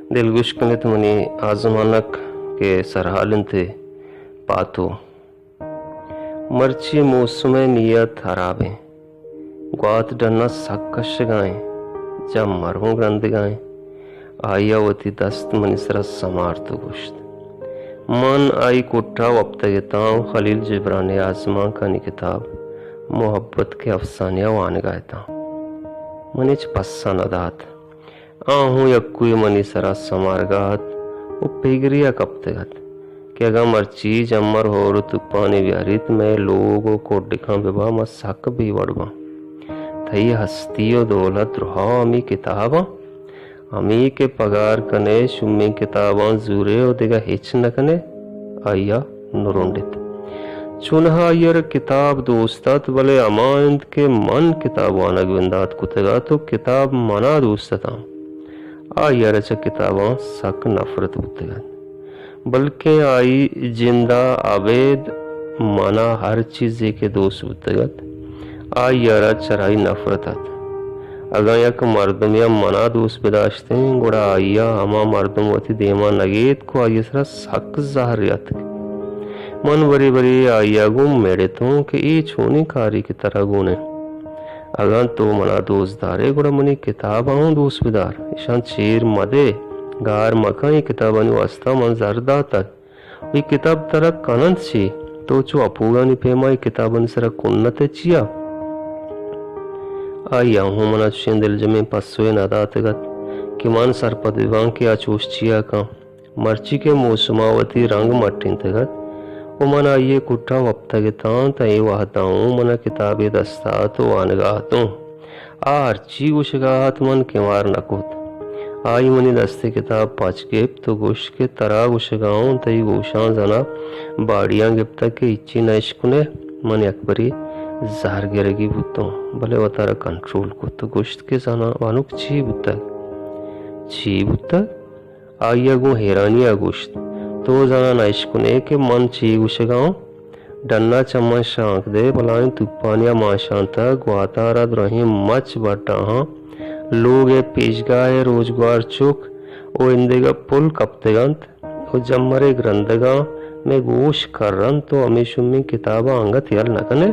दिलगुश्कनित money आजमानक के सरहालिन थे पातो मर्ची मौसम नियत हरावे ग्वात डन्ना सक्कश गाएं जब मरहूं ग्रंथ गाएं आयावती दस्त मनिसरा समार्थ गुश्त मन आई कोठा वप्तगताओं खलील जिब्रान आजमा का किताब मोहब्बत के अफसानिया वान गायता मनिच पस्सा नदात आहूं यक्कुई मनिसरा समारगात वो पेगरिया कप्तगत कि अगर मर्ची जम्मर हो तुपानी व्यारित में लोगों को दिखा बिबा मसक भी वड़बा थई हस्तियों दौलत रहा अमी किताबा अमी के पगार कने शुम्मी किताबां जूरे और दिगा हिच न कने आया नुरुंडित चुनहा आयर किताब दोस्तात भले अमायंत के मन किताबान अगविंदात कुतगा तो किताब मना दोस्तता आयर च किताबां सक नफरत बुतगा बल्कि आई जिंदा आवेद मना हर चीज के दोस्त बुतगत आयर चराई नफरत अगर यक मर्दम या मना दोस्त बिदाश्ते गुड़ा आया हमा मर्दम वती देमा नगेत को आइए सरा सक जहरियत मन बरी बरी आया गुम मेरे तो कि ये छोनी कारी की तरह गुने अगर तो मना दोस्त दारे गुड़ा मनी किताब आऊं दोस्त बिदार ईशान चेर मदे गार मका ये किताबानी वास्ता मन जरदा तक ये किताब तरह कनंत छी तो चो अपूगा नि पेमा ये किताबन सरा कुन्नते चिया आया हूँ मना चुशें दिल जमे पसवे नदातगत कि मन सरपद विवांग के आचोश्चिया का मर्ची के मौसमावती रंग मट्टिन तगत वो मन आइए कुट्ठा वप्तगतां तय वहताऊं मना किताबे दस्ता तो आनगातों आर्ची गुशगाहत मन केवार नकुत आई मनी दस्ते किताब पाच गेप तो गुश के तरा गुशगाऊं तय गोशां जना बाड़ियां गिप्ता के इच्छी नैशकुने मन अकबरी जहर गिरगी बुतो भले वतारा कंट्रोल को तो गोश्त के जाना वानुक छी बुतक आइया गो हैरानिया गोश्त तो जाना नाइशकुने के मन छी गुशगाओं डन्ना चम्मा शांक दे भलाइन तुपानिया माशांता ग्वातारा द्रही मच बटा हाँ लोग पेश गाए रोजगार चुक ओ इंदेगा पुल कप्तेगंत ओ जम्मरे ग्रंथगा में गोश करन तो अमीशुमी किताबा अंगत यल नकने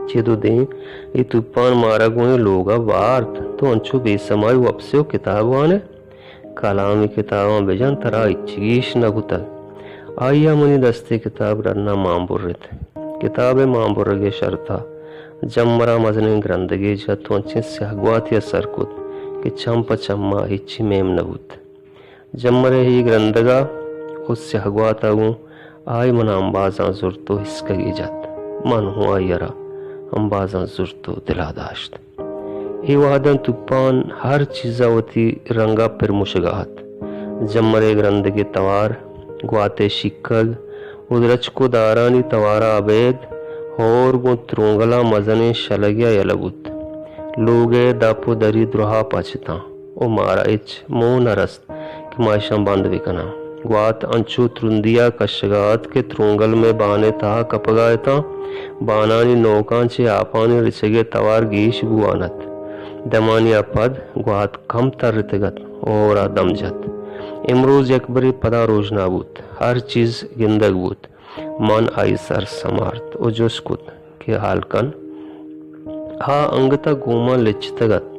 चेदो दे ये तुपान मारा गुए लोगा वार्त तो अंचो बेसमाय वपसे किताब वाने कलामी किताबा बेजन तरा इच्छीश न गुतल आइया मनी दस्ते किताब रन्ना मांबुर्रित किताबे मांबुर्गे शर्ता जम्मरा मजने ग्रंथगे जतो अंचे स्यागवात या सरकुत कि चंप चम्मा हिच्ची मेम नबुत जम्मरे ही ग्रंथगा उस स्यागवात आगू आई मना अंबाजा जुर्तो हिस्कगे जात मन हुआ यरा अंबाजा जुर्तो दिलादाश्त ये वादन तुपान हर चीजावती रंगा पर मुशगाहत जम्मरे ग्रंथ के तवार ग्वाते शिक्कग उदरच को दारानी तवारा अबेद और गो त्रोंगला मजने शलग्या यलगुत लोगे दापो दरी द्रोहा पाचता ओ मारा इच मो नरस्त कि माशम बंद विकना ग्वात अंचु त्रुंदिया कशगात के त्रोंगल में बाने ता कपगायता बानानी नौकांचे आपानी रिचगे तवार गीश बुआनत दमानी अपद ग्वात कम तरतगत और दमजत इमरोज अकबरी पदा रोज नाबूत हर चीज गिंदगबूत मन आई सर समार्त ओ जोस्कुत के हालकन हा अंगता गोमा लिचतगत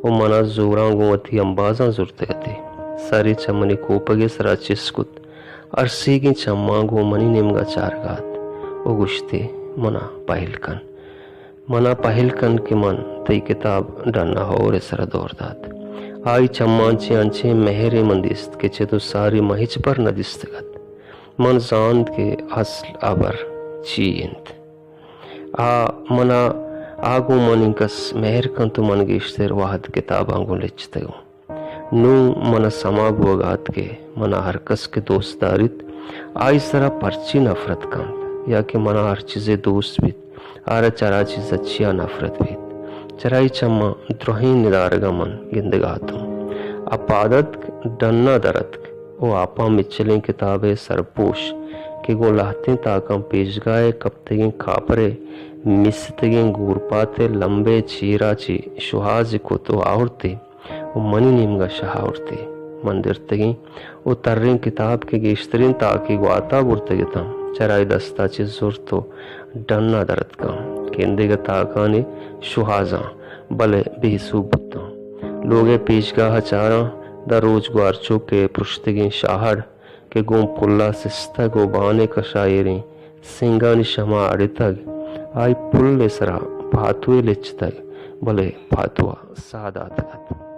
ओ मना जोरा गोवती अंबाजा जुरतगती सारी चमनी कोपगे सरा चिस्कुत अरसी की चम्मा गोमनी निमगा चारगात ओ गुश्ते मना पहिलकन के मन तई किताब डन्ना हो रे सर दौरदात आई चम्मांचे अंचे मेहरे मंदिस्त के चे तो सारी महिच पर नदिस्तगत मन जान के असल अबर चींत आ मना आगो मनिकस मेहर कन तो मन गेश्तर वाहद किताब आंगो लिचतगो नू मना समा बुगात के मना हरकस के दोस्तदारित आई सरा पर्ची नफरत कन या कि मना हर चीजें दोस्त भी आरा चरा चीज अच्छिया नफरत भी चराई चम्मा द्रोही निदारगा मन गिंदगातों अपादत डन्ना दरत ओ आपा मिचलें किताबे सरपोश के गो लाहते ताकम पेशगाए कप्तेगे खापरे मिसतेगे गुरपाते लंबे चीराची शुहाज को तो आवरते ओ मनी निमगा शहावरते मंदिर तगी उतर्रिंग किताब के गेश्तरीन ताकि ग्वाता बुर्तगिता चराई दस्ता चिजुर तो डन्ना दर्द का केंद्र ताकाने शुहाजा बले बेसु बुत्ता लोगे पेशगा हचारा द रोजगार चुके पृष्ठगी शाहड़ के गोम पुल्ला सिस्ता गो बाने कशायरी सिंगानी शमा अड़ितग आई पुल्ले सरा पाथुए लिचतग भले पाथुआ सादात